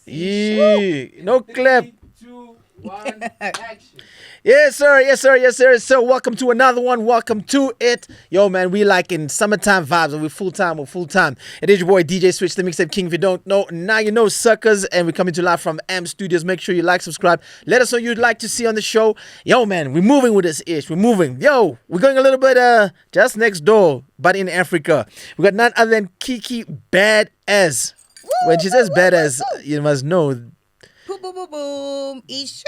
Yeah, no clap. 3, 2, 1, action. Yes, sir. Yes, sir. Yes, sir. So, welcome to another one. Welcome to it. Yo, man, we like in summertime vibes, and we're full time. We're full time. It is your boy DJ Switch, the mixtape king. If you don't know, now you know, suckers. And we're coming to live from M Studios. Make sure you like, subscribe. Let us know you'd like to see on the show. Yo, man, we're moving with this ish. We're moving. Yo, we're going a little bit just next door, but in Africa. We got none other than Kiki Badass. When she says badass, you must know Boom, boom, boom, boom. Issue.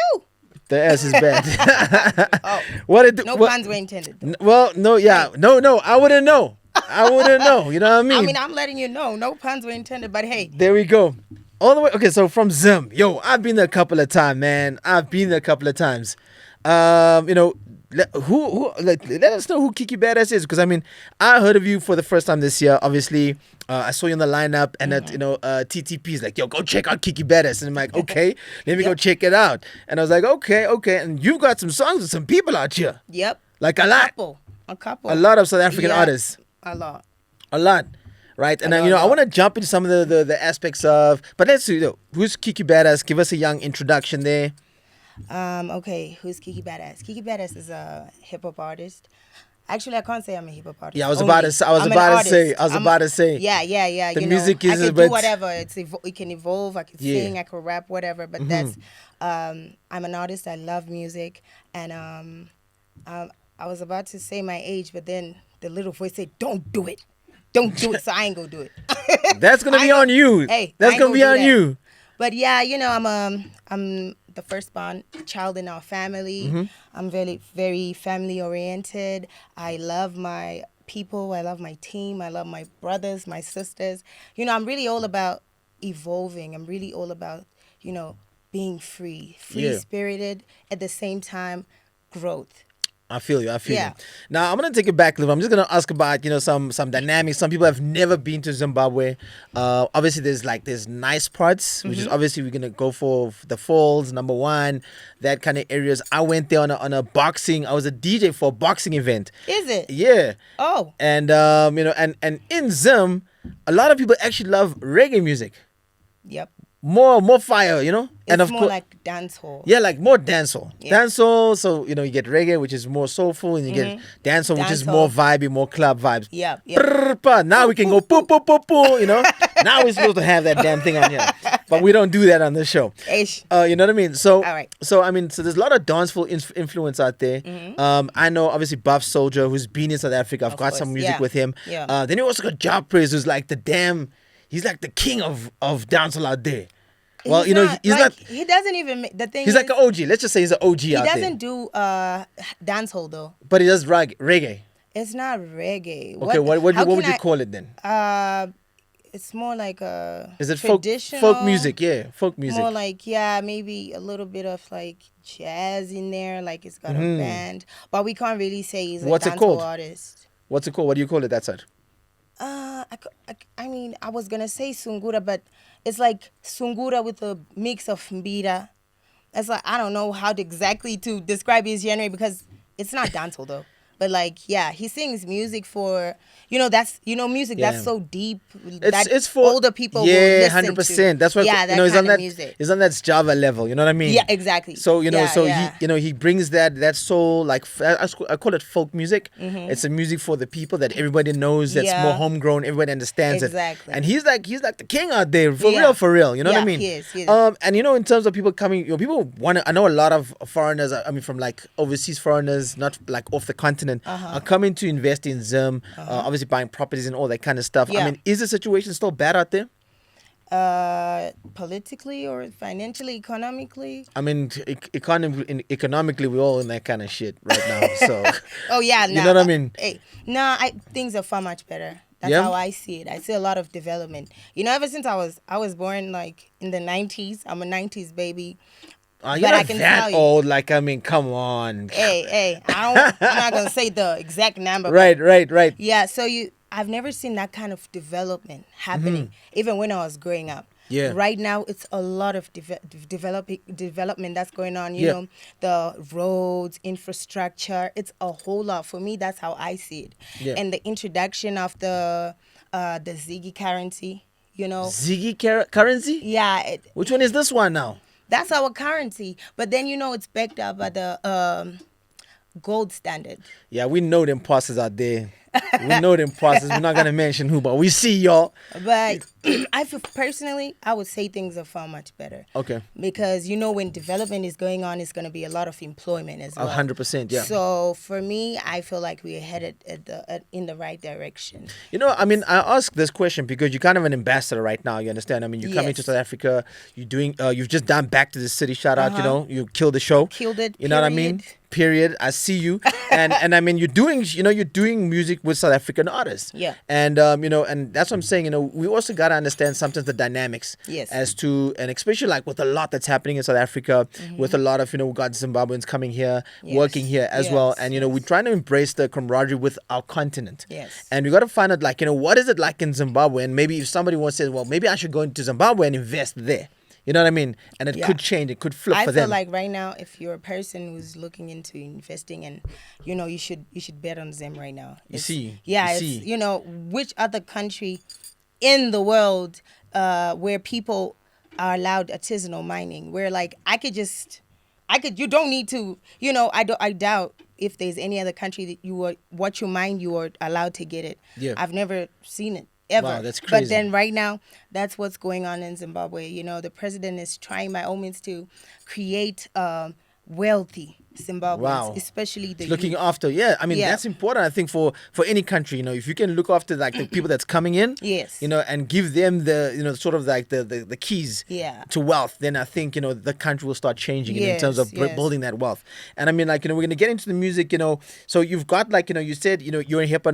the S is bad. Oh, what it? no what, puns were intended. Though. Well, no, yeah, no. I wouldn't know. I wouldn't know. You know what I mean? I mean, I'm letting you know. No puns were intended, but hey. There we go. All the way. Okay, so from Zim, yo, I've been there a couple of times, man. I've been there a couple of times. You know, let us know who Kiki Badass is, because I mean, I heard of you for the first time this year. Obviously, I saw you in the lineup, and that TTP is like, yo, go check out Kiki Badass, and I'm like, okay, let me go check it out. And I was like, okay, and you've got some songs with some people out here, Yep. like a lot, A couple. a lot of South African Yeah, artists. A lot. A lot, right? And lot, you know, I lot. want to jump into some of the aspects of, but let's see, who's Kiki Badass? Give us a young introduction there. Okay, who's Kiki Badass? Kiki Badass is a hip hop artist. Actually, I can't say I'm a hip hop artist. Yeah, I was only. about to. I was I'm an about to artist. say. I was about to say. Yeah. The you music know, is I a can bit- do whatever. It can evolve. I can Yeah. sing. I can rap. Whatever. But that's. I'm an artist. I love music, and I was about to say my age, but then the little voice said, "Don't do it. Don't do it." So I ain't gonna do it. That's gonna I be ain't on you. Hey, That's I ain't gonna be do on that. you. But yeah, you know, I'm the firstborn child in our family. I'm very family oriented. I love my people. I love my team. I love my brothers, my sisters. You know, I'm really all about evolving. I'm really all about, you know, being free Yeah. spirited, at the same time, growth. I feel you. I feel Yeah. you. Now I'm gonna take it back a little. I'm just gonna ask about some dynamics. Some people have never been to Zimbabwe. Obviously there's nice parts, which is obviously we're gonna go for the falls, number one, that kind of areas. I went there on a boxing. I was a DJ for a boxing event. Is it? Yeah. Oh, And and in Zim, a lot of people actually love reggae music. yep. More fire, you know? It's And of more course, like dance hall. yeah, like more dancehall. Yeah. Dancehall, so you get reggae, which is more soulful, and you get dancehall, which is more vibey, more club vibes. Yep. Brrrpa. Now we can go poo poo poo poo, you know? Now we're supposed to have that damn thing on here. But we don't do that on this show. Ish. You know what I mean? So, All right. so I mean, so there's a lot of danceful influence out there. I know obviously Buff Soldier, who's been in South Africa. I've Of got course, some music yeah. with him. Yeah. Then you also got Job Praise, who's like he's like the king of dancehall out there. Well, He's you know, not, he's like, not. He doesn't even. The thing He's is, like an OG. Let's just say he's an OG he out doesn't there. do dancehall though. But he does reggae. It's not reggae. Okay, what how would can you call it then? It's more like a Is it traditional folk music? Yeah, folk music. More like maybe a little bit of like jazz in there. Like it's got a band, but we can't really say he's a What's it dancehall called? artist. What's it called? What do you call it that side? I mean, I was gonna say sungura, but it's like sungura with a mix of mbira. It's like I don't know how exactly to describe his genre because it's not dancehall though. But like, yeah, he sings music for that's music Yeah. that's so deep It's for older people will Yeah, listen 100%. to. That's why that he's on kind of that. music. He's on that Java level. You know what I mean? Yeah, exactly. So Yeah. he brings that soul, like I call it folk music. It's a music for the people that everybody knows. That's Yeah. more homegrown. Everybody understands Exactly. it. And he's like the king out there Yeah. for real. You know what I Yeah, mean? he is. And in terms of people coming, people want to. I know a lot of foreigners. I mean, from like overseas foreigners, not like off the continent, are coming to invest in Zim. Obviously, buying properties and all that kind of stuff. I Yeah. mean, is the situation still bad out there? Politically or financially, economically. I mean, economically, we're all in that kind of shit right now. So, Oh yeah, you know what I mean? Hey, things are far much better. That's Yeah? how I see it. I see a lot of development. You know, ever since I was born like in the 90s. I'm a 90s baby. You're But I not can that tell you. old. Like, I mean, come on. Hey, I'm not gonna say the exact number. but Right. yeah, so I've never seen that kind of development happening, even when I was growing up. Yeah. Right now, it's a lot of development that's going on. You Yeah. know, the roads, infrastructure. It's a whole lot. For me, that's how I see it. Yeah. And the introduction of the Ziggy currency. you know. Currency? Yeah, Which one is this one now? that's our currency. But then, you know, it's backed up by the gold standard. Yeah, we know them passes out there. We know them passes. We're not gonna mention who, but we see y'all. But I feel personally, I would say things are far much better. Okay. Because, you know, when development is going on, it's going to be a lot of employment as well. 100%, yeah. So for me, I feel like we're headed in the right direction. You know, I mean, I ask this question because you're kind of an ambassador right now. You understand? I mean, you're coming to Yes. South Africa. You're doing. You've just done Back to the City. Shout out. You know, you killed the show. Killed it, You know what I mean? Period. I see you. and I mean, you're doing music with South African artists. Yeah. And you know, and that's what I'm saying. You know, we also gotta understand sometimes the dynamics. Yes. As to, and especially like with a lot that's happening in South Africa, with a lot of, you know, we got Zimbabweans coming here, Yes. working here as well, Yes, and you know, we're trying to embrace the camaraderie with our continent. Yes. And we got to find out, like, you know, what is it like in Zimbabwe? And maybe if somebody wants to say, well, maybe I should go into Zimbabwe and invest there. You know what I mean? And it Yeah. could change. It could flip I for feel them. like right now, if you're a person who's looking into investing, and you know, you should bet on them right now. Yeah, you know, which other country in the world where people are allowed artisanal mining, where like you don't need to, you know, I doubt if there's any other country that what you mine, you are allowed to get it. Yeah. I've never seen it. Ever. Wow, that's crazy. But then right now, that's what's going on in Zimbabwe. You know, the president is trying by all means to create wealthy Zimbabweans, Wow. especially the Looking youth. after, yeah. I mean, Yeah. that's important, I think, for any country. You know, if you can look after like the people that's coming in, Yes. you know, and give them the, you know, sort of like the keys Yeah. to wealth, then I think, you know, the country will start changing in terms of Yes. building that wealth. And I mean, like, you know, we're gonna get into the music, you know. So you've got like, you know, you said, you know, you're a hip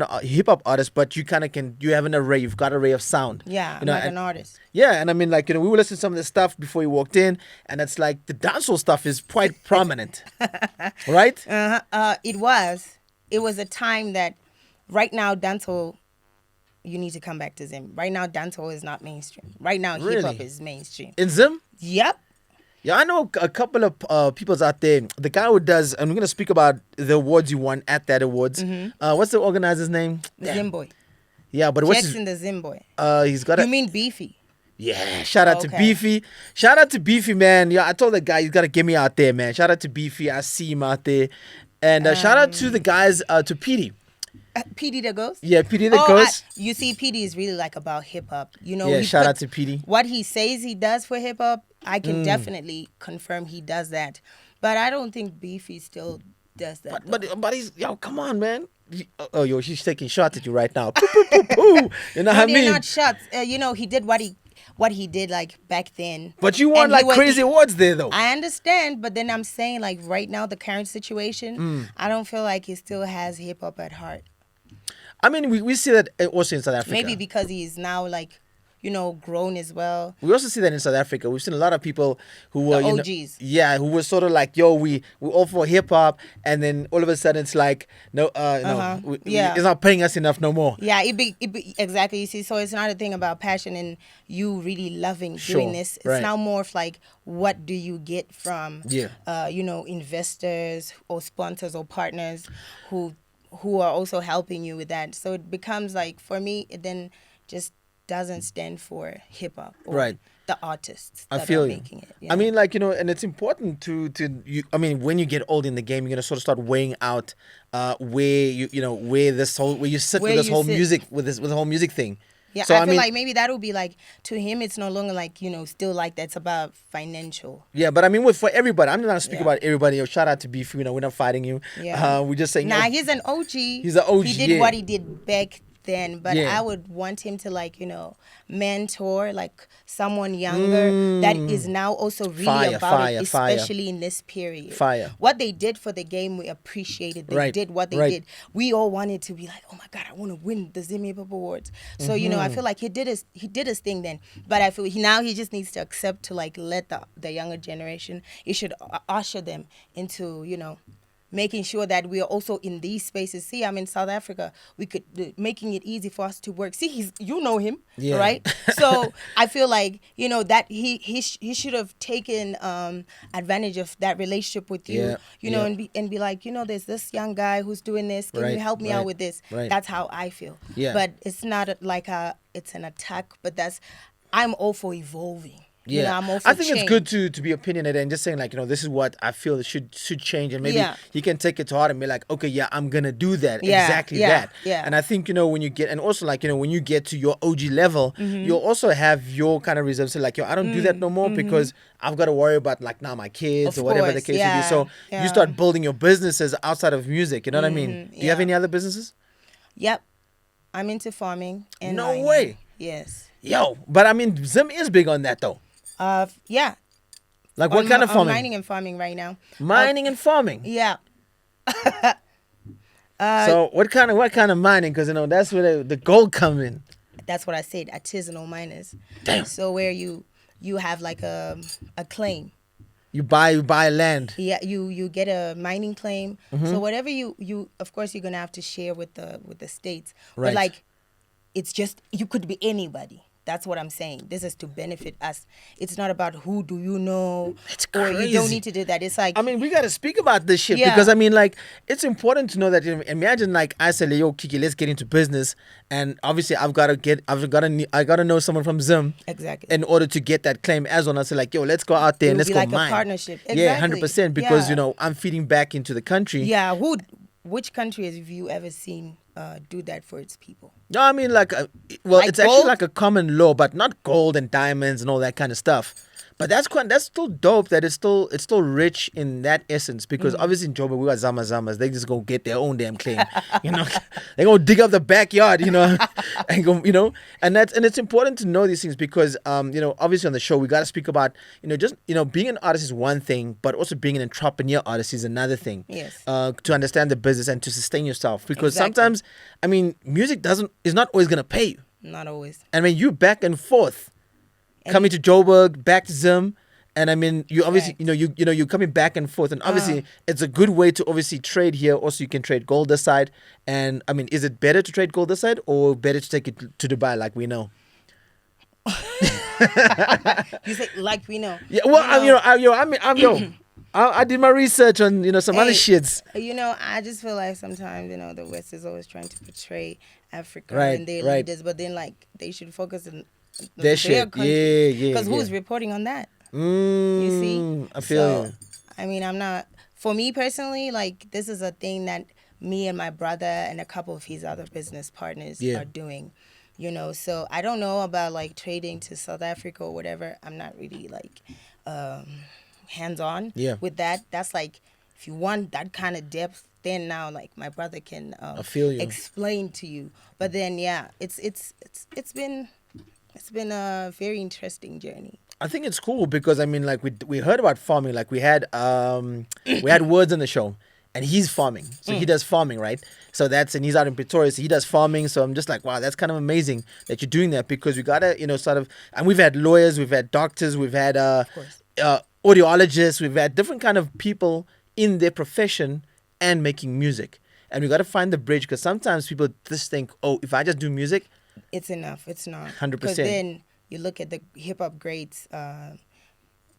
hop artist, but you kind of you have an array. You've got an array of sound. Yeah, you I'm know, like and- an artist. Yeah, and I mean, like, you know, we were listening to some of the stuff before you walked in, and it's like the dancehall stuff is quite prominent, right? It was a time that right now dancehall, you need to come back to Zim. Right now dancehall is not mainstream. Right now hip hop Really? is mainstream. In Zim? Yep. Yeah, I know a couple of people's out there. The guy who does, and we're going to speak about the awards you won at that awards. What's the organizer's name? Zimboy. Yeah, but what's Jackson the Zimboy. he's got You mean Beefy? Yeah, shout out to Okay. Beefy. Shout out to Beefy, man. Yeah, I told the guy he's got to get me out there, man. Shout out to Beefy. I see him out there. And shout out to the guys, to Petey. PD the Ghost? Yeah, Petey the Ghost. You see, PD is really like about hip hop. You know, Yeah, he shout out puts to PD. What he says he does for hip hop, I can definitely confirm he does that. But I don't think Beefy still does that. But he's, yo, come on, man. Oh, yo, she's taking shots at you right now. Poo, poo, poo, poo. You know what I they're mean? not shots. You know, he did what he did like back then. But you won And like crazy awards there, though. I understand, but then I'm saying like right now, the current situation, I don't feel like he still has hip hop at heart. I mean, we see that also in South Africa. Maybe because he's now like, you know, grown as well. We also see that in South Africa. We've seen a lot of people who were, The you know, OGs. yeah, who were sort of like, yo, we're all for hip hop, and then all of a sudden it's like, no, Yeah. it's not paying us enough no more. Yeah, it be exactly. You see, so it's not a thing about passion and you really loving Sure, doing this. It's right. now more of like, what do you get from, Yeah. you know, investors or sponsors or partners who are also helping you with that. So it becomes like, for me, it then just doesn't stand for hip hop or Right. the artists I that feel are you. making it. I mean, like, you know, and it's important to you. I mean, when you get old in the game, you're gonna sort of start weighing out where where you sit Where with this you whole sit. music with the whole music thing. Yeah, So I feel mean, like maybe that would be like, to him, it's no longer like, you know, still like that's about financial. yeah, but I mean, for everybody, I'm not gonna speak Yeah. about everybody. Yo, shout out to Beef. You know, we're not fighting you. Yeah. We're just saying. Nah, yo, he's an OG. He's an OG, He did yeah. what he did back then, but Yeah. I would want him to, like, you know, mentor like someone younger that is now also really Fire, about fire, it, fire. especially in this period. Fire. What they did for the game, we appreciated. They Right, did what they right. did. We all wanted to be like, oh my God, I want to win the Zim Hip Hop Awards. So you know, I feel like he did his thing then, but I feel now he just needs to accept to like let the younger generation. He should usher them into, you know, making sure that we are also in these spaces. See, I'm in South Africa. We could making it easy for us to work. See, you know him, Yeah. right? So I feel like, you know, that he should have taken advantage of that relationship with you, Yeah, you know, yeah. and be like, you know, there's this young guy who's doing this. Can Right, you help me right, out with this? right. That's how I feel. Yeah. But it's not like it's an attack. But I'm all for evolving. Yeah, You know, I'm all for I think change. it's good to be opinionated and just saying like, this is what I feel it should change, and maybe Yeah. you can take it to heart and be like, okay, yeah, I'm gonna do that, Yeah, exactly yeah, that. yeah. And I think when you get, and also like when you get to your OG level, Mm-hmm. you'll also have your kind of reserves. So like, I don't do that no more because I've got to worry about like now my kids Of or whatever the course, case may be. yeah, So yeah. you start building your businesses outside of music. You know what I mean? Do you have yeah. any other businesses? Yep. I'm into farming and No mining. way. Yes. Yo, but I mean, Zim is big on that though. Yeah. Like what kind of I'm farming? mining and farming right now. Mining and farming. Yeah. So what kind of mining? Because that's where the gold come in. That's what I said. Artisanal miners. Damn. So where you have like a claim. You buy land. Yeah, you get a mining claim. Mm-hmm. So whatever you of course you're gonna have to share with the states. Right. But like, it's just you could be anybody. That's what I'm saying. This is to benefit us. It's not about who do you know. It's Or you don't crazy. need to do that. It's like I mean, we got to speak about this shit Yeah. because I mean, like, it's important to know that. Imagine, like, I say, "Yo, Kiki, let's get into business," and obviously, I gotta know someone from Zim exactly. in order to get that claim as well. I say, like, "Yo, let's go out there It and would let's be go like a mine." partnership. Yeah, Exactly. 100%. Because Yeah. I'm feeding back into the country. Yeah, which country have you ever seen do that for its people? No, I mean, like, Like it's actually gold? like a common law, but not gold and diamonds and all that kind of stuff. But that's still dope that it's still rich in that essence because obviously in Joburg we got Zamas, they just go get their own damn claim, they go dig up the backyard, and go, and it's important to know these things because obviously on the show we got to speak about just being an artist is one thing, but also being an entrepreneur artist is another thing. Yes. To understand the business and to sustain yourself because Exactly. sometimes I mean music is not always gonna pay you. Not always. I mean, you back and forth, coming to Joburg, back to Zim, and I mean, you obviously, you're coming back and forth, and obviously, it's a good way to obviously trade here. Also, you can trade gold this side, and I mean, is it better to trade gold this side or better to take it to Dubai, like we know? You say like we know. Yeah, well, I did my research on some other Hey, shits. I just feel like sometimes the West is always trying to portray Africa Right, and their right. leaders, but then like they should focus on Their shit. country. Yeah. Because who's reporting on that? You You see, I feel you. I mean, I'm not. For me personally, like this is a thing that me and my brother and a couple of his other business partners Yeah. are doing. So I don't know about like trading to South Africa or whatever. I'm not really like hands-on Yeah. with that. That's like if you want that kind of depth, then now like my brother can I feel you. explain to you. But then it's been a very interesting journey. I think it's cool because I mean, like we heard about farming. Like we had Words on the show, and he's farming, so he does farming, right? So and he's out in Pretoria, so he does farming. So I'm just like, wow, that's kind of amazing that you're doing that because we gotta, sort of. And we've had lawyers, we've had doctors, we've had course. audiologists, we've had different kind of people in their profession and making music, and we got to find the bridge because sometimes people just think, oh, if I just do music, It's enough. It's not. 100%. Because then you look at the hip hop greats,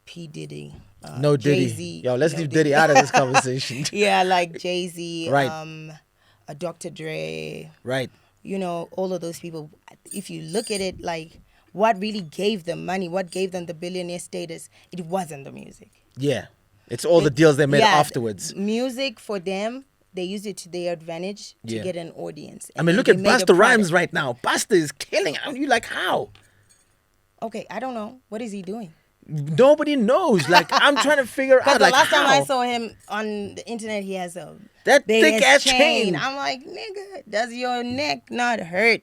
P Diddy, no Diddy. Jay-Z. Yo, let's no leave Diddy out of this conversation. Yeah, like Jay-Z, Right. Dr. Dre. Right. All of those people. If you look at it, like what really gave them money, what gave them the billionaire status, it wasn't the music. Yeah. It's all the deals they made Yeah, afterwards. Music for them, they used it to their advantage to Yeah. get an audience. I mean, look they at made a Busta Rhymes product. right now. Busta is killing. You like how? Okay, I don't know. What is he doing? Nobody knows. Like I'm trying to figure Because out. the Like last time I how? saw him on the internet, he has a That big thick ass chain. I'm like, nigga, does your neck not hurt?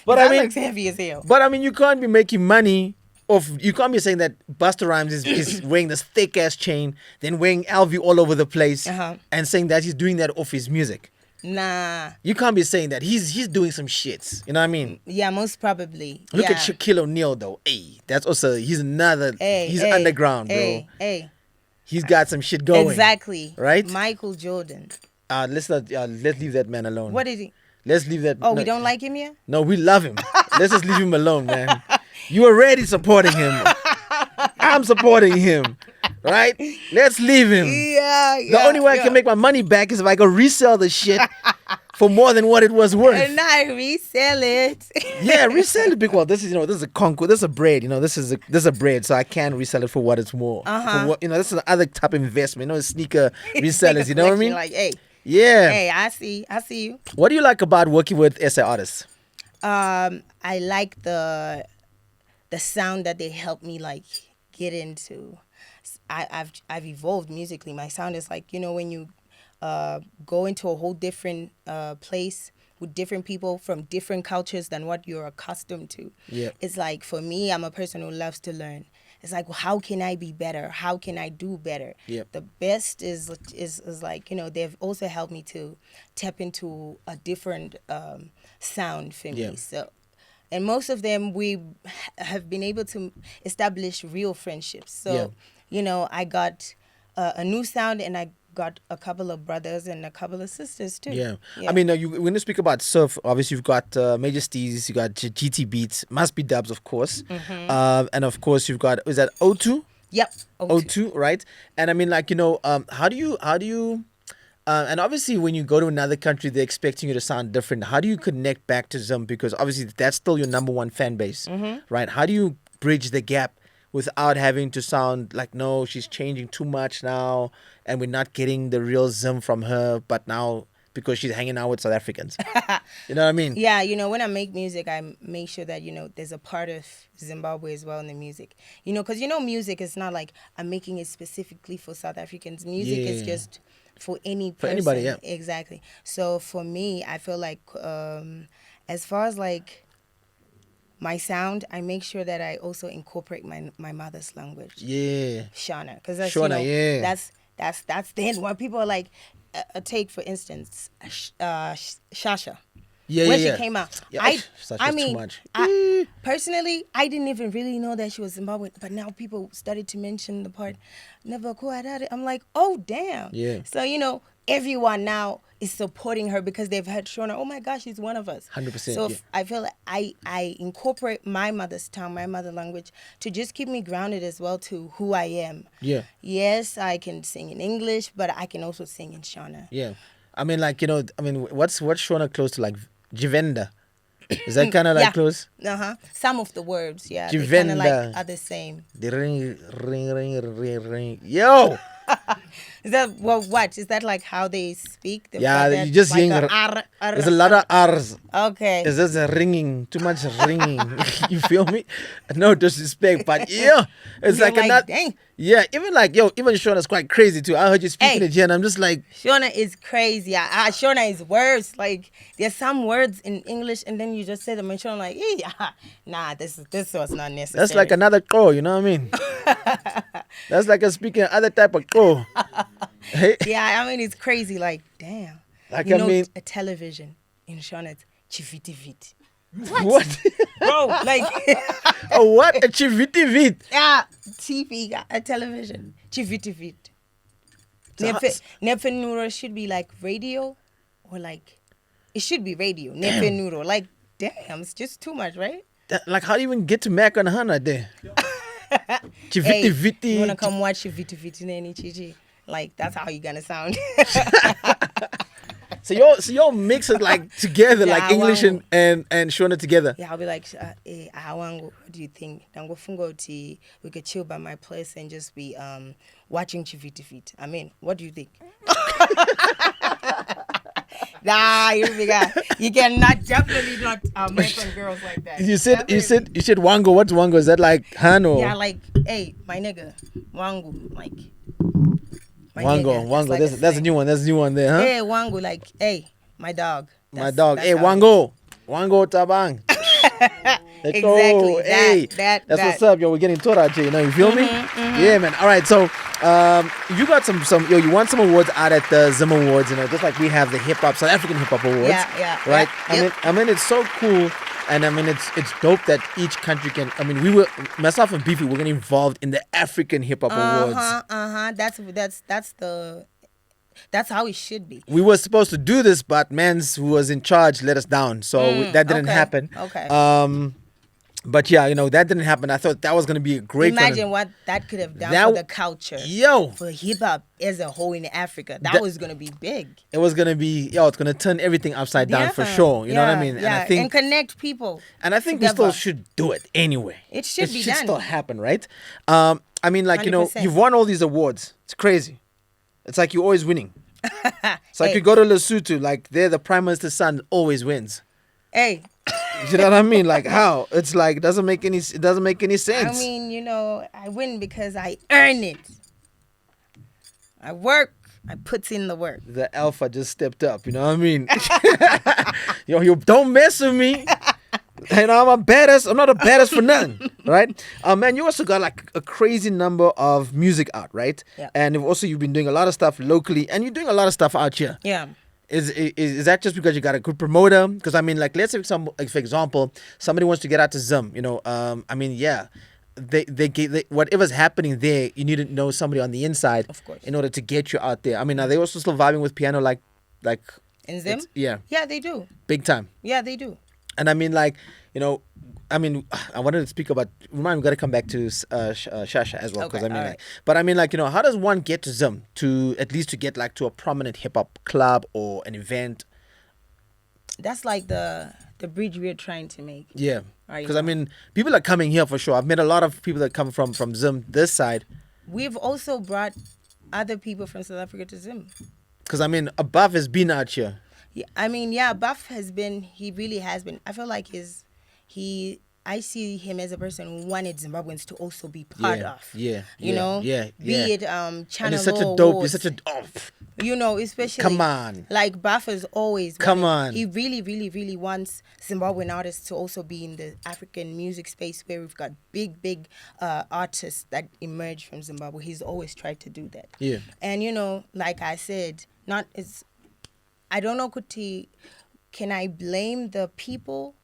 But that I mean, looks heavy as hell. but I mean, you can't be making money off. You can't be saying that Busta Rhymes is wearing this thick ass chain, then wearing LV all over the place, Uh-huh. and saying that he's doing that off his music. Nah, You can't be saying that he's doing some shits. You know what I mean? yeah, most probably. Look yeah. at Shaquille O'Neal though. Hey, that's also he's Hey, underground, bro. Hey, He's got some shit going. exactly. Right? Michael Jordan. Let's leave that man alone. What is he? Let's leave that. Oh, no, we don't like him here? No, we love him. Let's just leave him alone, man. You already supporting him. I'm supporting him. Right? Let's leave him. Yeah. The only way I can make my money back is if I go resell the shit for more than what it was worth. And I resell it. Yeah, resell it. Because this is this is a concourse. This is a braid. This is a braid, so I can resell it for what it's more. For what, this is another type of investment. Sneaker resellers. You know what I mean? Like, hey, yeah. Hey, I see you. What do you like about working with SA artists? I like the sound that they help me like get into. I've evolved musically. My sound is like, when you go into a whole different place with different people from different cultures than what you're accustomed to. Yeah. It's like, for me, I'm a person who loves to learn. It's like, well, how can I be better? How can I do better? Yep. The best is like, they've also helped me to tap into a different sound for me. Yeah. So, and most of them, we have been able to establish real friendships. So, I got a new sound, and I got a couple of brothers and a couple of sisters too. Yeah. I mean, when you speak about surf, obviously you've got Major Steez, you got GT Beats, Must Be Dubs, of course. And of course you've got, is that O2? Yep. O2, right? And I mean, like, how do you and obviously when you go to another country, they're expecting you to sound different. How do you connect back to Zim? Because obviously that's still your number one fan base, right? How do you bridge the gap without having to sound like, no, she's changing too much now and we're not getting the real Zim from her, but now because she's hanging out with South Africans. You know what I mean? Yeah, when I make music, I make sure that, there's a part of Zimbabwe as well in the music. Because, music is not like I'm making it specifically for South Africans. Music is just for any person. For anybody, yeah. Exactly. So for me, I feel like as far as like my sound, I make sure that I also incorporate my mother's language. Yeah. Shona. Because that's, Shona, that's the end. When people are like, take for instance, Shasha. When she came out, too much. Personally, I didn't even really know that she was Zimbabwean, but now people started to mention the part, never quite had it. I'm like, oh, damn. Yeah. So, everyone now is supporting her because they've heard Shona, oh my gosh, she's one of us. 100%. So I feel like I incorporate my mother's tongue, my mother language, to just keep me grounded as well to who I am. Yeah. Yes, I can sing in English, but I can also sing in Shona. Yeah. I mean, like, what's Shona close to, like, Jivenda? Is that kind of like close? Some of the words, yeah. Jivenda. They kind of like are the same. The ring. Yo! Is that what? Is that like how they speak? Yeah, you just like hearing there's a lot of R's. Okay. It's just ringing, too much ringing. You feel me? No disrespect, but yeah, it's You're like dang. Yeah, even Shona's quite crazy too. I heard you speaking it here, and I'm just like, Shona is crazy. Shona is worse. Like there's some words in English, and then you just say them, and Shona like, nah, this was not necessary. That's like another co, you know what I mean? That's like a speaking other type of co. Hey? Yeah, I mean it's crazy. Like damn. Like a television in Shona, it's chivitivit. What? Bro, like oh, what? A chivitivit? Yeah, TV, a television. Chivitivit. Nepenuro should be like radio, or like it should be radio. Nepenuro, like damn, it's just too much, right? Like how do you even get to Mac on Hana there? Chivitiviti. Hey, you wanna come watch Chivitiviti Neni Chichi? Like that's how you gonna sound. So y'all mix it like together, like English and Shona together. Yeah, I'll be like, what do you think? We could chill by my place and just be watching Chivitivit. I mean, what do you think? Nah, you cannot definitely not make on girls like that. You said Wango. What's Wango? Is that like Hano? Yeah, like hey, my nigga, Wango, like. Wango. That's a new one. That's a new one there, huh? Hey, Wango, like hey, my dog. My dog. Hey, Wango. Wango tabang. Exactly. Hey, that's what's up, yo. We're getting taught out here, you feel me? Yeah, man. All right, so you got some you won some awards out at the Zim Awards, just like we have the South African Hip Hop Awards. Yeah. Right? Yep. I mean it's so cool, and I mean it's dope that each country can. I mean, we were myself and Beefy were getting involved in the African Hip Hop Awards. That's how it should be. We were supposed to do this, but Mans, who was in charge, let us down, so that didn't happen. Okay. But yeah, that didn't happen. I thought that was gonna be a great one. Imagine what that could have done That- for the culture. Yo, For hip hop as a whole in Africa. That That- was gonna be big. it was gonna be it's gonna turn everything upside down for sure. You know what I mean? Yeah, And I think connect people. we still together. should do it anyway. It should be should done. still happen, right? I mean, like 100%. you've won all these awards. It's crazy. It's like you're always winning. It's like Hey. you go to Lesotho, like there, the prime minister's son always wins. Hey, You know what I mean? Like how? It's like it doesn't make any sense. I mean, I win because I earn it. I work. I put in the work. The alpha just stepped up. You know what I mean? You don't mess with me. I'm a badass. I'm not a badass for nothing, right? Man, you also got like a crazy number of music out, right? Yeah. And you've been doing a lot of stuff locally, and you're doing a lot of stuff out here. Yeah. Is that just because you got a good promoter? Because I mean, like, let's say for example, somebody wants to get out to Zim. I mean, yeah, they whatever's happening there, you need to know somebody on the inside, Of course. in order to get you out there. I mean, are they also still vibing with piano like In Zim? yeah, Yeah, they do. big time? Yeah, they do. And I mean, like, I mean, I wanted to speak about. Remind me, we got to come back to Shasha as well, because Okay, I mean, all like, right. but I mean, like, how does one get to Zim to at least to get like to a prominent hip hop club or an event? That's like the bridge we're trying to make. Yeah, Right. because I mean, people are coming here for sure. I've met a lot of people that come from Zim this side. We've also brought other people from South Africa to Zim. Because I mean, Above has been out here. Yeah, I mean, yeah, Buff he really has been. I feel like I see him as a person who wanted Zimbabweans to also be part of. Yeah, You know? yeah, Be yeah. it And Channel it's such a Law dope. Awards. It's such a Especially Come on. like Buff has always Come wanted- on. He really, really, really wants Zimbabwean artists to also be in the African music space where we've got big artists that emerge from Zimbabwe. He's always tried to do that. Yeah. And like I said, I don't know, Kuti, can I blame the people?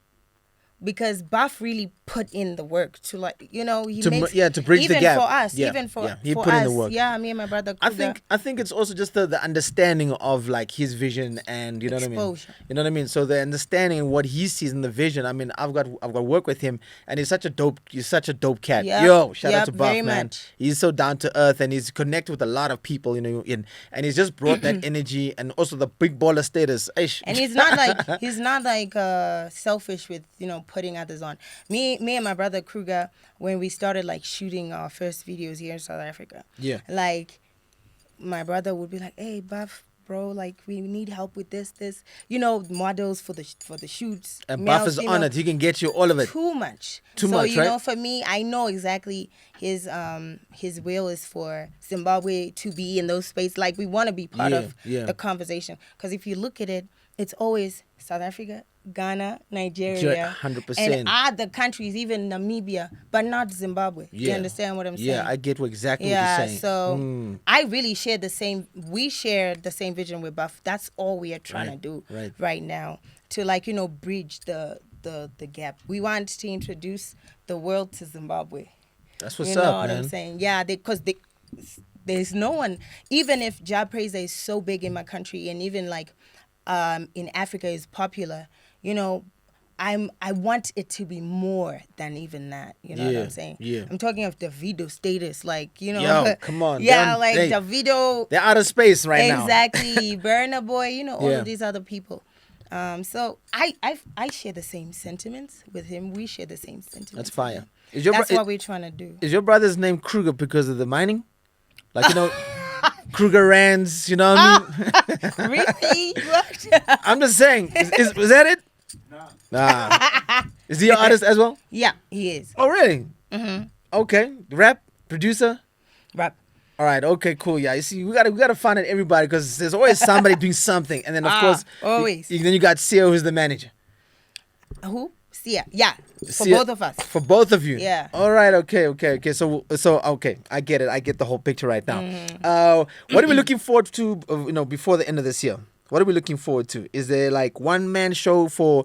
Because Buff really put in the work to he makes to bridge the gap. Even for us, Yeah, even for yeah, he for put in us. the work. Yeah, me and my brother. I Kruger. think it's also just the understanding of like his vision, and you know what I mean. Exposure. You know what I mean. So the understanding and what he sees in the vision. I mean, I've got work with him, and he's such a dope cat. Yep. Yo, shout out Yep, to Buff, very man. much. He's so down to earth, and he's connected with a lot of people. And he's just brought that energy and also the big baller status. Eish. And he's not like selfish with putting others on. Me and my brother Kruger, when we started like shooting our first videos here in South Africa. Yeah. Like my brother would be like, "Hey, Buff, bro, like we need help with this, models for the shoots." And male, Buff is female. on it. He can get you all of it. Too much. Too much, right? For me, I know exactly his will is for Zimbabwe to be in those spaces. Like we want to be part of the conversation. Because if you look at it, it's always South Africa, Ghana, Nigeria, 100%. and other countries, even Namibia, but not Zimbabwe. Do you understand what I'm saying? Yeah, I get exactly what you're saying. So I really share we share the same vision with Buff. That's all we are trying to do right now to bridge the gap. We want to introduce the world to Zimbabwe. That's what's you know up, what man. I'm saying? Yeah, because there's no one, even if Jah Praiser is so big in my country and even like in Africa is popular, I want it to be more than even that. You know what I'm saying? Yeah. I'm talking of Davido status, like, Yo, come on. Yeah, like Davido. They're out of space right now. Exactly. Burna Boy, all Yeah. of these other people. So I share the same sentiments with him. We share the same sentiments. That's with fire. him. That's what we're trying to do. Is your brother's name Kruger because of the mining? Like, Kruger Rands, you know what I mean? Really? I'm just saying. Was that it? No. Nah. Is he an artist as well? Yeah, he is. Oh, really? Mm-hmm. Okay. Rap? Producer? Rap. All right. Okay, cool. Yeah. You see, we gotta find out everybody because there's always somebody doing something. And then, of course, always. Then you got Sia, who's the manager. Who? Sia. Yeah. For Sia- both of us. For both of you. Yeah. All right. Okay. So okay, I get it. I get the whole picture right now. What are we looking forward to? Before the end of this year. What are we looking forward to? Is there like one man show for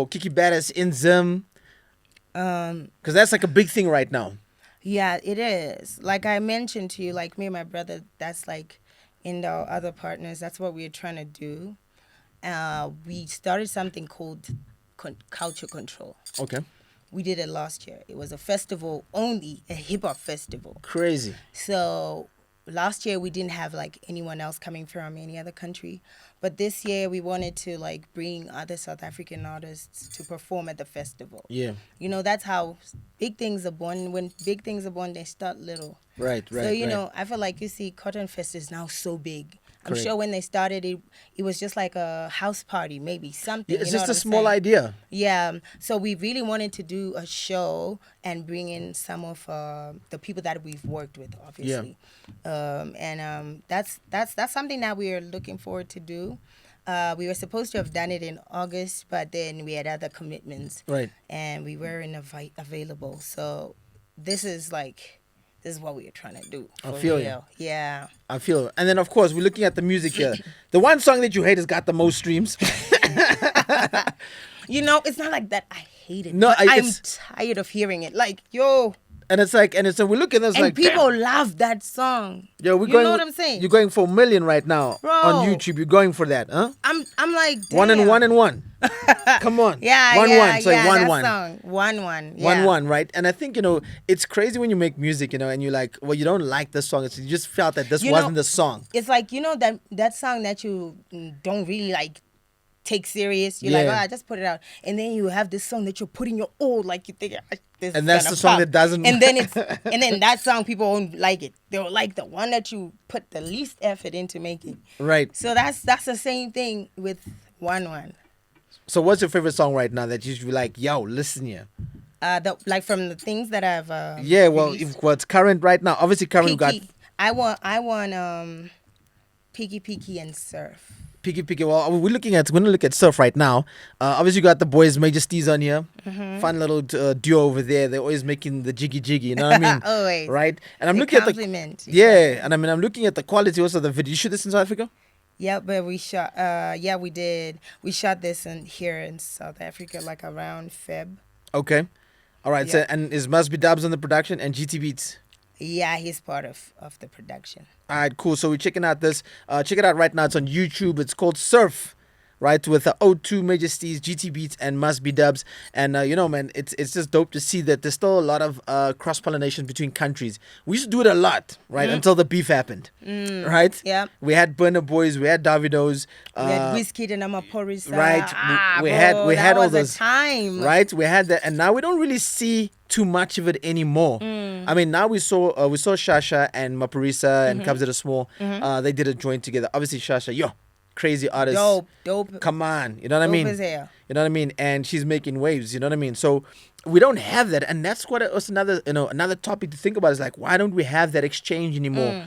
Kiki Badass in Zim? Because that's like a big thing right now. Yeah, it is. Like I mentioned to you, like me and my brother, that's like in our other partners, that's what we're trying to do. We started something called culture control. Okay. we did it last year. It was a festival only, a hip hop festival. Crazy. So last year we didn't have like anyone else coming from any other country, but this year we wanted to like bring other South African artists to perform at the festival. Yeah. You know, that's how big things are born. When big things are born, they start little. Right. So you know, I feel like you see Cotton Fest is now so big. I'm Correct. sure when they started it was just like a house party, maybe something. Yeah, it's you know just what a I'm small saying? idea. Yeah, so we really wanted to do a show and bring in some of the people that we've worked with, obviously. That's something that we are looking forward to do. We were supposed to have done it in August, but then we had other commitments. Right. And we weren't available. So this is what we are trying to do. I for feel real. you. Yeah. I feel it. And then, of course, we're looking at the music here. The one song that you hate has got the most streams. You know, it's not like that I hate it. No, but I'm it's- tired of hearing it. Like, yo. And it's like, so we look at this And like, people damn. love that song. Yo, we're you going, know what I'm saying? You're going for 1 million right now Bro. on YouTube. You're going for that, huh? I'm like, damn. 1 and 1 and 1. Come on. Yeah, 1 yeah, 1. So yeah, 1 that 1. song. 1 1. Yeah. 1 1, right? And I think, it's crazy when you make music, and you're like, well, you don't like this song. You just felt that this You wasn't know, the song. It's like, that song that you don't really like take serious. You're like, Yeah. I just put it out. And then you have this song that you're putting your all, like you think this And is that's gonna the song pop. that doesn't- And then and then that song people won't like it. They'll like the one that you put the least effort into making. Right. So that's the same thing with 1 1. So what's your favorite song right now that you should be like, yo, listen here? Like from the things that I've Yeah, well, released. what's current right now? Obviously, current we got Kiki. I want Kiki and Surf. Kiki. Well, we're gonna look at Surf right now. Obviously, you got the boys Major Steez on here. Mm-hmm. Fun little duo over there. They're always making the jiggy. You know what I mean? Always. Right. And I'm They looking compliment at each yeah, and I'm looking at the quality also of the video. You shoot this in South Africa? Yeah, but we shot. We did. We shot this here in South Africa, like around Feb. Okay. All right. So Yeah. and is Must Be Dubs on the production and GT Beats. Yeah, he's part of the production. All right, cool. So we're checking out this. Check it out right now. It's on YouTube. It's called Surf, right? With the O2 Major Steez, GT Beats, and Must Be Dubs. And man, it's just dope to see that there's still a lot of cross pollination between countries. We used to do it a lot, right? Until the beef happened, right? Yeah. We had Burner Boys. We had Davidos. We had Whiskey and Amaporisa. Right. We had that all was those a time. right? We had that, and now we don't really see too much of it anymore. I mean, now we saw Shasha and Maparisa and Kabza the Small. They did a joint together. Obviously, Shasha, crazy artist. Dope. Come on, you know what I Dope mean? as hell. You know what I mean? And she's making waves. You know what I mean? So we don't have that, and that's what was another topic to think about. Is like, why don't we have that exchange anymore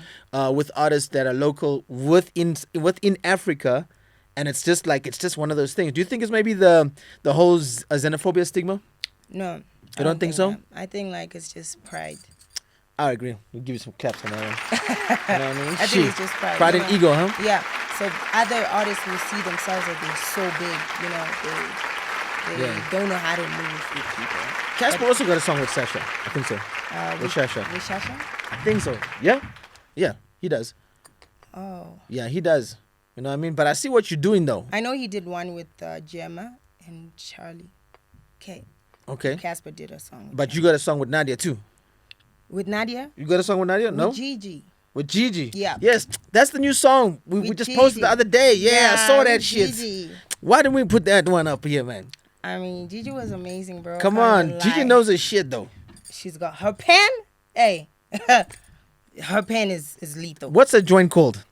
with artists that are local within Africa? And it's just one of those things. Do you think it's maybe the whole xenophobia stigma? No. You don't think so? that. I think like it's just pride. I agree. We'll give you some claps on that one. You know what I mean? I think it's just pride. Pride you and know? ego, huh? Yeah. So other artists will see themselves as they're so big, they Yeah. don't know how to move with people. Casper also got a song with Sasha. I think so. With Shasha. With Shasha? I think so. Yeah? Yeah, he does. Oh. Yeah, he does. You know what I mean? But I see what you're doing, though. I know he did one with Gemma and Charlie. Okay. Okay. Casper did a song. But you got a song with Nadia, too. With Nadia? You got a song with Nadia? No? With Gigi. With Gigi. Yeah. Yes, that's the new song we With just posted Gigi. the other day. Yeah, I saw with that shit. Gigi. Why didn't we put that one up here, man? I mean, Gigi was amazing, bro. Come Can't on. even Gigi lie. knows her shit, though. She's got her pen. Hey. Her pen is lethal. What's that joint called?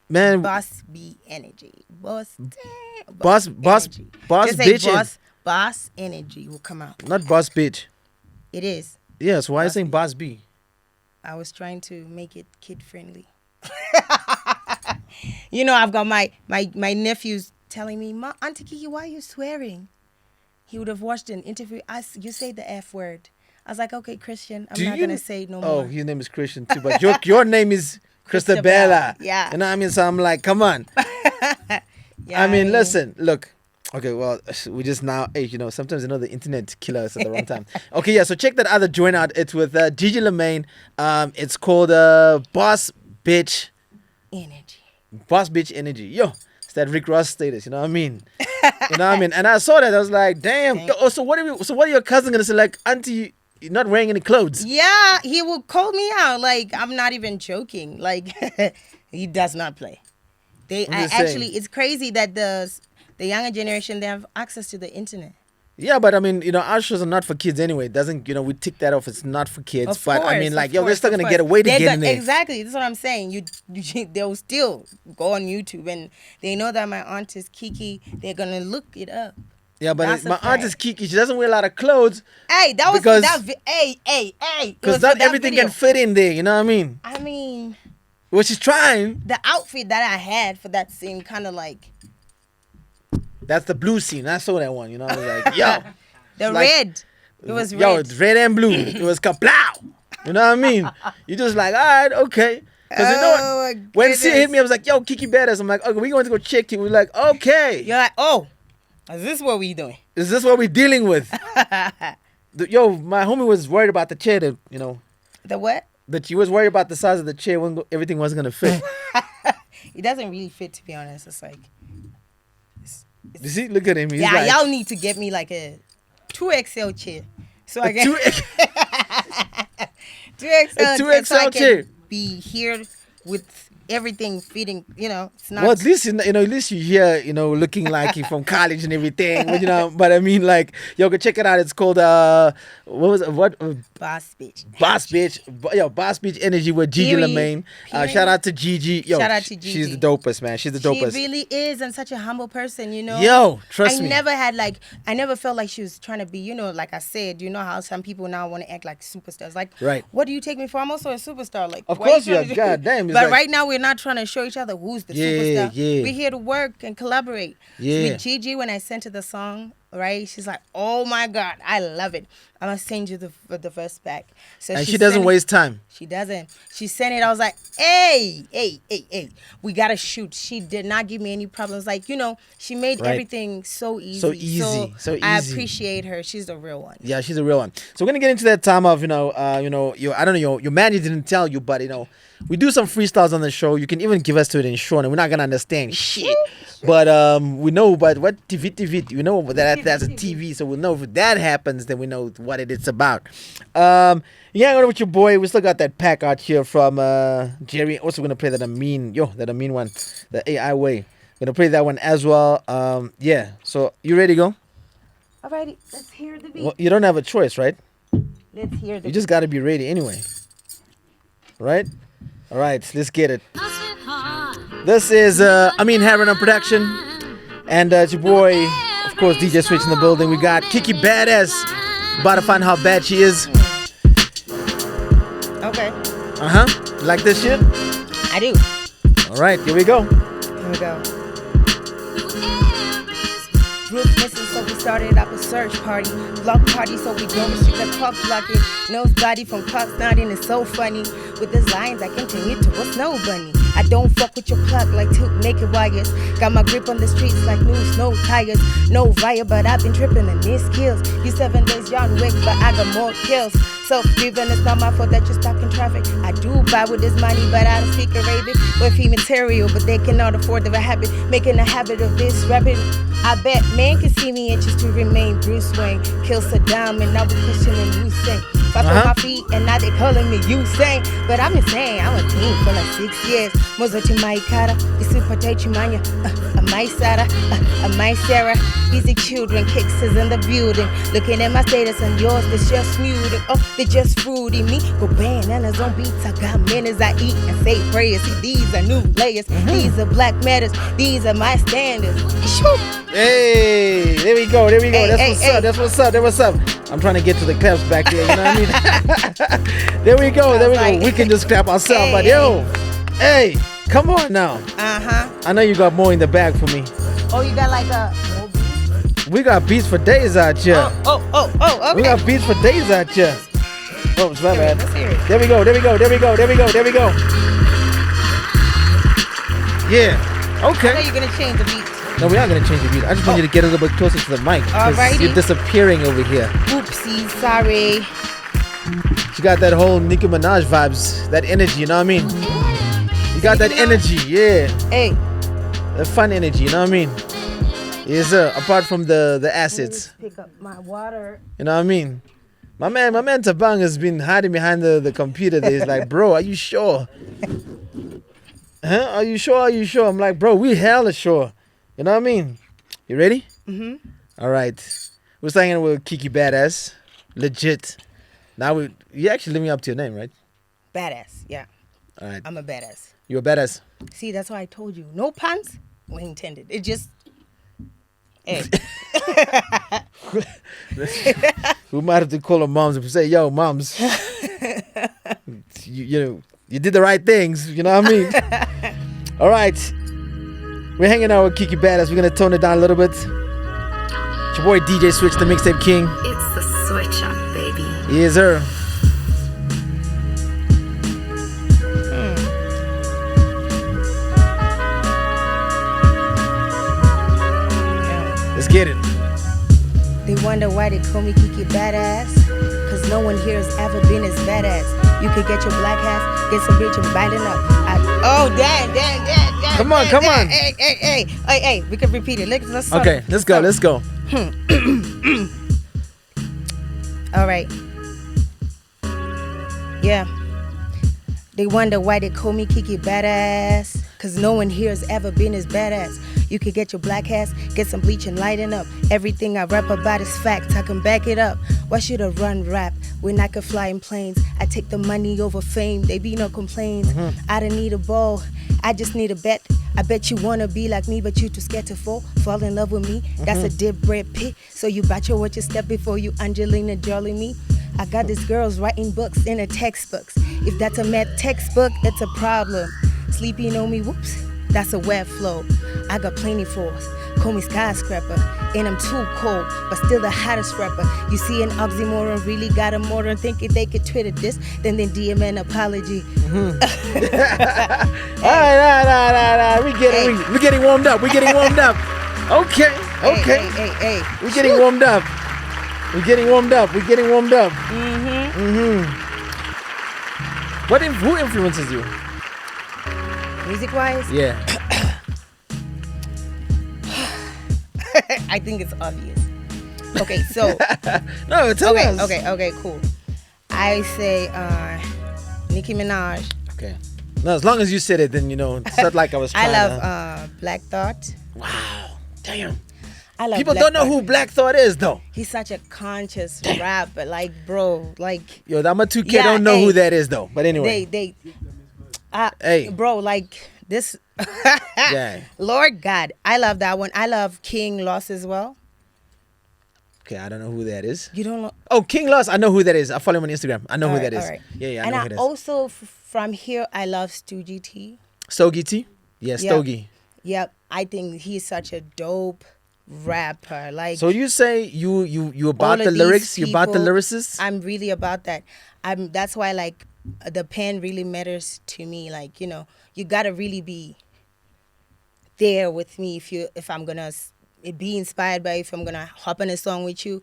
Man, Boss B Energy. Boss Energy. Boss Just say bitch. boss Energy will come out. Not boss bitch. It is. Yes, why are you Boss saying B. boss B? I was trying to make it kid friendly. I've got my nephews telling me, Auntie Kiki, why are you swearing? He would have watched an interview. You say the F word. I was like, okay, Christian, I'm not going to say it no Oh, more. your name is Christian too, but your name is Christabella. Yeah. You know what I mean? So I'm like, come on. Yeah, I mean, listen, look. Okay, well, we just now, hey, sometimes the internet kill us at the wrong time. Okay, yeah, so check that other joint out. It's with Gigi Lamaine. It's called Boss Bitch Energy. Boss Bitch Energy. Yo, that Rick Ross status. You know what I mean? You know what I mean? And I saw that. I was like, damn. Oh, so what are your cousin gonna say? Like, auntie, you're not wearing any clothes? Yeah, he will call me out. Like, I'm not even joking. Like, he does not play. It's crazy that the younger generation, they have access to the internet. Yeah, but I mean, you know, our shows are not for kids anyway. It doesn't, you know, we tick that off. It's not for kids. Of but course, I mean, like, of they're still course, gonna get away to get in there. Exactly. That's what I'm saying. They'll still go on YouTube and they know that my aunt is Kiki. They're gonna look it up. Yeah, but my aunt is Kiki. She doesn't wear a lot of clothes. Hey, that was because not everything can fit in there. You know what I mean? I mean, well, she's trying. The outfit that I had for that scene, kind of like. That's the blue scene. I saw that one. You know, I was like, yo. The red. It was red. Yo, it's red and blue. It was kaplow. You know what I mean? You just like, all right, okay. Because you know what? When she hit me, I was like, yo, Kiki Badass. I'm like, okay, we're going to go check it. We're like, okay. You're like, oh, is this what we doing? Is this what we're dealing with? Yo, my homie was worried about the chair that, you know. The what? That she was worried about the size of the chair when everything wasn't going to fit. It doesn't really fit, to be honest. It's like. You see? Look at him. He's like, y'all need to get me like a 2XL chair. So I can 2XL so I can be here with everything fitting, you know. It's not. Well, at least at least you here, you know, looking like you're from college and everything, but, you know. But I mean, like, yo, go check it out. It's called what was it? Boss Bitch. Boss Bitch. Yo, Boss Bitch Energy with Gigi Lamaine. Shout out to Gigi. Yo, shout out to Gigi. She's the dopest, man. She's the dopest. She really is, and such a humble person, you know. Yo, trust me. I never felt like she was trying to be, you know, like I said, you know how some people now want to act like superstars. Like, right. What do you take me for? I'm also a superstar. Like, of course you are. God damn. But right now we're not trying to show each other who's the superstar. Yeah. We're here to work and collaborate. Yeah. With Gigi, when I sent her the song, right, she's like, oh my God, I love it. I'm going to send you the verse back. So and she doesn't waste time. She doesn't. She sent it. I was like, hey, we got to shoot. She did not give me any problems. Like, you know, she made everything so easy. So easy. I appreciate her. She's the real one. Yeah, she's a real one. So we're going to get into that time of, I don't know, your manager didn't tell you, but, you know, we do some freestyles on the show. You can even give us to it in short, and we're not going to understand shit. But we know, but what TV, you know that's a TV, so we'll know if that happens, then we know what it's about. Yeah, going with your boy. We still got that pack out here from Jerry. Also, going to play that Amin one, the AI way. Going to play that one as well. Yeah, so you ready to go? Alrighty, let's hear the beat. Well, you don't have a choice, right? Let's hear the beat. You just got to be ready anyway. Right? All right, let's get it. This is Amin Harron on production, and it's your boy, of course, DJ Switch in the building. We got Kiki Badass, about to find how bad she is. Okay. Like this shit? I do. All right, here we go. Here we go. Roof missing, so we started up a search party. Block party, so we don't restrict the clock blocking. Nobody from clock nodding is so funny. With these lines, I continue to a snow bunny. I don't fuck with your plug like two naked wires. Got my grip on the streets like new snow tires. No fire, but I've been tripping in these skills. You 7 days John Wick, but I got more kills. Self-driven, it's not my fault that you're stuck in traffic. I do buy with this money, but I don't speak Arabic. With fee material, but they cannot afford the habit. Making a habit of this rapping. I bet man can see me anxious to remain Bruce Wayne. Kill Saddam and now we're questioning Hussein. If I throw my feet and now they calling me Usain. But I'm insane, I'm a teen for like 6 years. Mozo Maikara, Isupate Chimanya, a Maisara, a Maisara. Easy children, kicks is in the building. Looking at my status and yours, that's just muting. Oh, they just fruity me. Go bananas on beats. I got minutes I eat and say prayers. See, these are new layers. These are black matters. These are my standards. Shoo. Hey, there we go. Hey, That's what's up. I'm trying to get to the claps back there, you know what I mean? There we go. We can just clap ourselves, but yo, hey, come on now. I know you got more in the bag for me. Oh, you got like a... We got beats for days out here. Okay. We got beats for days out here. Oh, it's my bad. Let's hear it. There we go. Yeah. Okay. I know you're going to change the beat. No, we are going to change the beat. I just want you to get a little bit closer to the mic. Alrighty. You're disappearing over here. Oopsie, sorry. You got that whole Nicki Minaj vibes, that energy, you know what I mean? You got that energy, yeah. Hey. The fun energy, you know what I mean? Yes, sir. Apart from the acids. Pick up my water. You know what I mean? My man Tabang has been hiding behind the computer there. He's like, bro, are you sure? Huh? Are you sure? Are you sure? I'm like, bro, we hella sure. You know what I mean? You ready? Mm-hmm. All right. We're starting with Kiki Badass. Legit. Now you actually living up to your name, right? Badass, yeah. All right. I'm a badass. You're a badass. See, that's why I told you. No puns, we intended. It just, hey. We might have to call our moms and say, yo, moms, you did the right things. You know what I mean? All right. We're hanging out with Kiki Badass. We're going to tone it down a little bit. It's your boy DJ Switch, the Mixtape King. It's the switch up, baby. Yes, sir. Let's get it. They wonder why they call me Kiki Badass. Cause no one here has ever been as badass. You could get your black ass, get some bitch and bite it up. Damn. Come on. Hey, we can repeat it. Let's Okay, let's go. All right. Yeah. They wonder why they call me Kiki Badass. Cause no one here has ever been as badass. You could get your black ass, get some bleach and lighten up. Everything I rap about is fact, I can back it up. Why should I run rap when I could fly in planes? I take the money over fame, they be no complaints. I don't need a ball, I just need a bet. I bet you wanna be like me, but you too scared to fall in love with me. That's a dip bread pit, so you bet your watch your step before you Angelina Jolie me. I got these girls writing books in her textbooks. If that's a math textbook, it's a problem. Sleeping on me, whoops, that's a web flow. I got plenty force, call me skyscraper. And I'm too cold, but still the hottest rapper. You see an oxymoron, really got a moron. Thinking they could Twitter this, then DM an apology. All right. We getting warmed up. Okay. Hey. We're getting warmed up. Who influences you? Music-wise? Yeah. I think it's obvious. Okay, so. No, tell us. Okay, cool. I say Nicki Minaj. Okay. No, as long as you said it, then it's not like I was trying I love Black Thought. Wow. Damn. I love People Black don't know Thought. who Black Thought is, though. He's such a conscious rapper, like, bro, like. Yo, I'm a 2K. Don't know who that is, though. But anyway. Hey. Bro, like this. Yeah. Lord God, I love that one. I love King Loss as well. Okay, I don't know who that is. You don't know? Oh, King Loss. I know who that is. I follow him on Instagram. I know who that is. All right. Yeah, I and know who that is. Also from here, I love Stoogie T. Stogie T? Yeah, Stogie. Yep, I think he's such a dope rapper. Like, so you say you about the lyrics? You about the lyricists? I'm really about that. That's why like the pen really matters to me. Like, you gotta really be there with me if I'm gonna be inspired by, if I'm gonna hop on a song with you,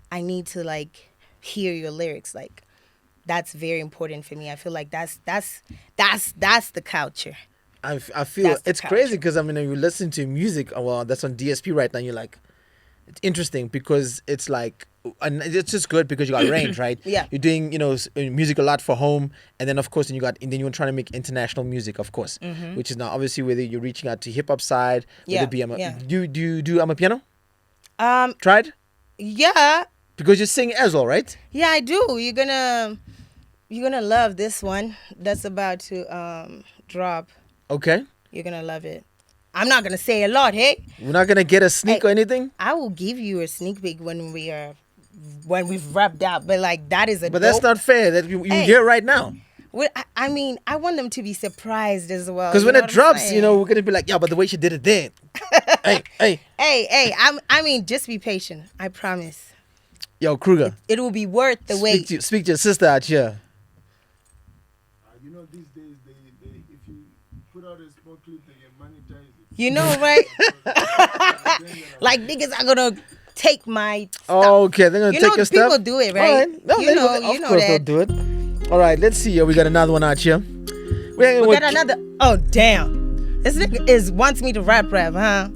I need to like hear your lyrics. Like, that's very important for me. I feel like that's the culture. I feel That's the it's culture. crazy because you listen to music. Well, that's on DSP right now. You're like, it's interesting because it's like, and it's just good because you got range, right? Yeah. You're doing music a lot for home, and then of course you're trying to make international music, of course, which is now obviously whether you're reaching out to hip hop side, whether it be do you do amapiano? Tried? Yeah. Because you sing as well, right? Yeah, I do. You're gonna love this one that's about to drop. Okay. You're gonna love it. I'm not gonna say a lot, hey? We're not gonna get a sneak or anything? I will give you a sneak peek when we've wrapped up, but like that is a But that's not fair that you hear right now. I mean, I want them to be surprised as well. Because when it drops, we're gonna be like, yeah, but the way she did it then. hey. I mean, just be patient. I promise. Yo, Kruger. It will be worth the wait. Speak to your sister out here. These days, they if you put out a small clip, they can monetize it. You know, right? Like niggas are gonna take my stuff. Oh, okay, they're gonna take your stuff. People do it, right? Right. No, you know of course that. they'll do it. All right, let's see. We got another one out here. We got another. Oh, damn. This nigga wants me to rap, huh?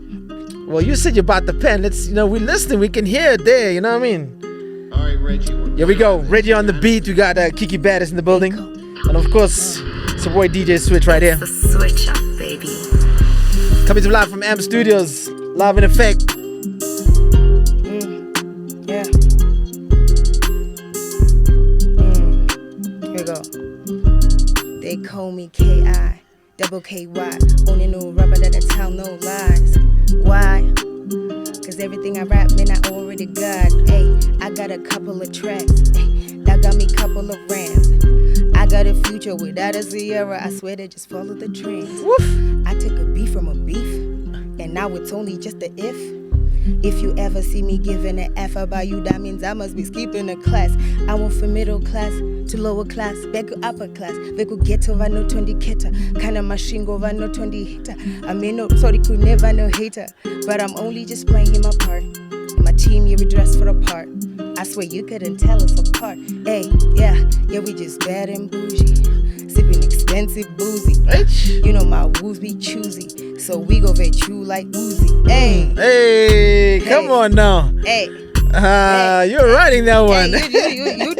Well, you said you bought the pen. Let's, we listening. We can hear it there. You know what I mean? All right, Reggie. Here we go. Reggie on the beat. We got Kiki Badass in the building. And of course, it's your boy DJ Switch right here. The switch up, baby. Coming to live from AM Studios. Live in effect. Yeah. Here we go. They call me K.I. Double K.Y. Only no rubber that I tell no lies. Why? Cause everything I rap, man, I already got. Ay, I got a couple of tracks. Ay, that got me couple of rams. I got a future without a Sierra. I swear they just follow the trends. Woof. I took a beef from a beef, and now it's only just a if. If you ever see me giving an F about you, that means I must be skipping a class. I went from middle class to lower class, back to upper class. Veko ghetto vano tondi keta, kana mashingo vano tondi hita. I mean no sorry could never no hater, but I'm only just playing my part. In my team, yeah, we dress for the part. I swear you couldn't tell us apart. Hey, yeah, we just bad and bougie, sipping expensive boozy. You know my woos be choosy, so we go vet you like Uzi. Hey, come on now. Hey, you're writing that one. Hey, you.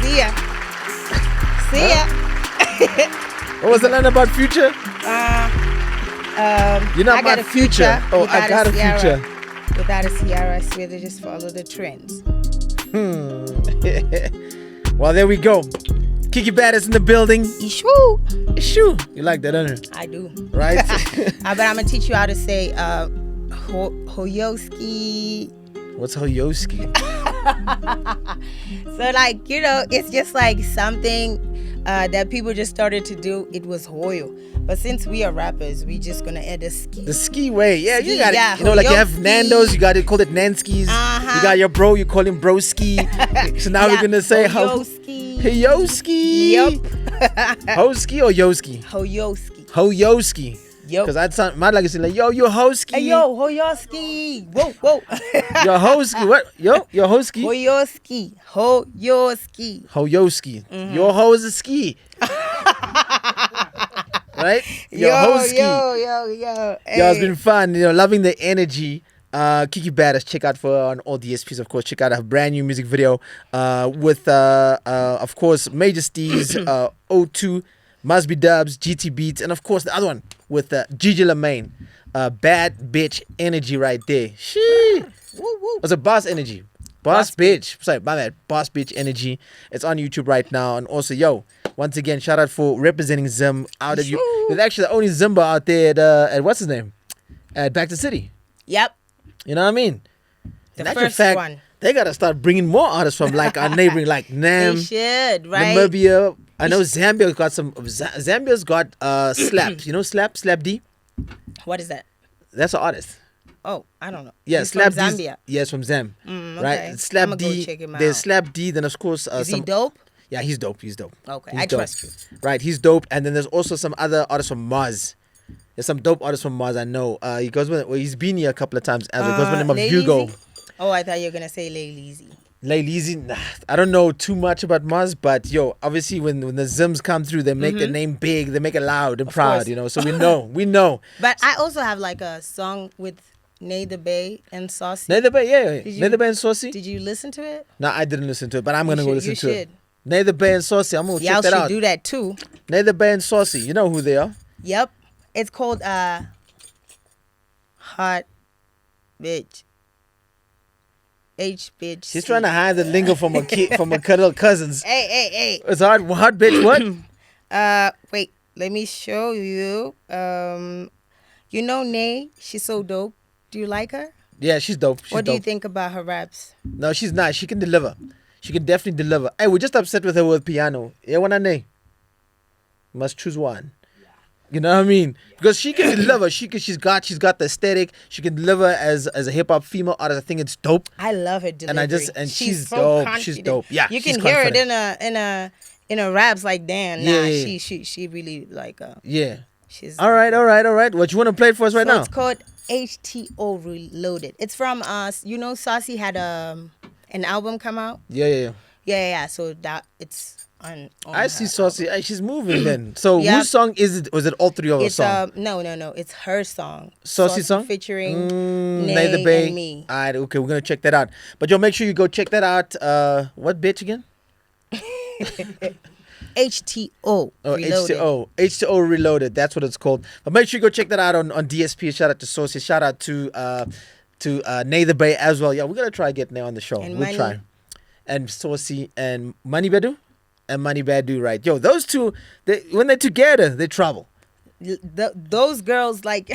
Yeah, see ya. What was the line about future? You're not I my got a future. Oh, I got a future. Without a Sierra, I swear they just follow the trends. Well, there we go. Kiki Badass in the building. Ishoo. You like that, don't you? I do. Right? But I'm gonna teach you how to say Hoyoski. What's Hoyoski? So it's just like something that people just started to do. It was Hoyo. But since we are rappers, we just gonna add a ski. The ski way. Yeah, you got yeah, it. You know, like you have Hoyoski. Nando's, you got to call it Nanskis. You got your bro, you call him Broski. So now we're gonna say Hoyoski. Hoyoski. Yep. Hoski or Yoski? Hoyoski. Yep. Because I'd sound mad like it's like, yo, you're Hoski. Hey, yo, Hoyoski. Whoa. You're Hoski. What? Yo, you're Hoski. Hoyoski. Hoyoski. Mm-hmm. Your hoe is a ski. Right? Your Hoski. Yo. Yo, it's been fun. Loving the energy. Kiki Badass, check out for on all DSPs, of course. Check out her brand new music video with, of course, Major Steez, O2, Must Be Dubs, GT Beats, and of course the other one with Gigi Lamaine. Bad bitch energy right there. Shee. Was a boss energy. Boss bitch. Sorry, my bad. Boss bitch energy. It's on YouTube right now. And also, once again, shout out for representing Zim out of you. There's actually the only Zimba out there at what's his name? At Back to City. Yep. You know what I mean? The In actual first fact, one. they gotta start bringing more artists from like our neighboring, like Nam, They should, right? Namibia. I know Zambia got some. Zambia's got Slap. You know Slap D. What is that? That's an artist. Oh, I don't know. Yeah, He's Slap from D. Zambia. Yes, from Zam. Okay. Right. Slap I'ma D. go check him There's out. Slap D. Then of course Is he dope? Yeah, he's dope. Okay, He's I dope. trust you. Right, he's dope. And then there's also some other artists from Mars. There's some dope artists from Mars I know. He goes with. Well, he's been here a couple of times. He goes by the name of Lay Hugo. Leezy? Oh, I thought you were gonna say Lay Leezy. Lay Leezy, nah, I don't know too much about Mars, but obviously when the Zims come through, they make their name big, they make it loud and proud, course. So we know. But I also have like a song with Nay the Bay and Saucy. Nay the Bay, yeah. Did Nay the Bay and Saucy? Did you listen to it? No, I didn't listen to it, but I'm gonna go listen You to it. should. Nay the Bay and Saucy, I'm gonna check Y'all that should out. do that too. Nay the Bay and Saucy, you know who they are? Yep. It's called Hot Bitch. H bitch. She's trying to hide the lingo from her cuddle cousins. Hey. It's hard bitch, what? Wait, let me show you. You know Nay, she's so dope. Do you like her? Yeah, she's dope. What do you think about her raps? No, she's nice. She can deliver. She can definitely deliver. Hey, we're just upset with her with piano. Yeah, one Nay. Must choose one. You know what I mean? Because she can deliver. She's got the aesthetic. She can deliver as a hip hop female artist. I think it's dope. I love her delivery. And she's so dope. confident. She's dope. Yeah, you she's can hear it confident. in a raps like damn. Yeah, Nah, yeah. she really like Yeah. She's All right. What you want to play for us right so now? It's called HTO Reloaded. It's from Saucy had an album come out. Yeah. Yeah. So that it's on I see her Saucy. Hey, she's moving then. So Yeah. whose song is it? Was it all three of our It's songs? no, it's her song. Saucy song? featuring Nay the Nay Bay. and me. All right, okay, we're gonna check that out. But yo, make sure you go check that out. What bitch again? HTO. Oh, Reloaded. H2O Reloaded. That's what it's called. But make sure you go check that out on DSP. Shout out to Saucy. Shout out to Nay the Bay as well. Yeah, we're gonna try getting there on the show. And We'll Money. try. And Saucy and Money Badu and Money Badu, right? Yo, those two, when they're together, they trouble. Those girls, like,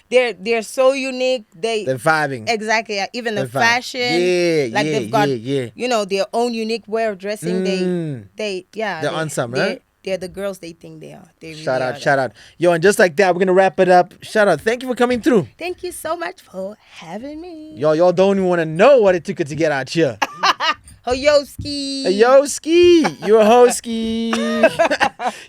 they're so unique. They're vibing. Exactly. Even the They're vibing. fashion. Yeah, like yeah, they've got, yeah. you know, their own unique way of dressing. They're on some, right? They're the girls they think they are. They really Shout are out, that. shout out. Yo, and just like that, we're going to wrap it up. Shout out. Thank you for coming through. Thank you so much for having me. Y'all don't even want to know what it took to get out here. Hoyoski. Hey, yo, Ski. You're a hoski.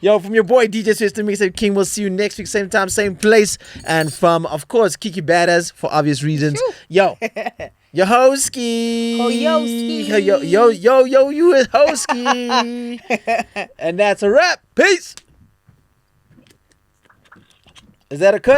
Yo, from your boy, DJ Switch, the Mixtape King. We'll see you next week, same time, same place. And from, of course, Kiki Badass, for obvious reasons. Shoo. Yo, your hoski. Hoyoski. Yo, you a hoski. And that's a wrap. Peace. Is that a cut?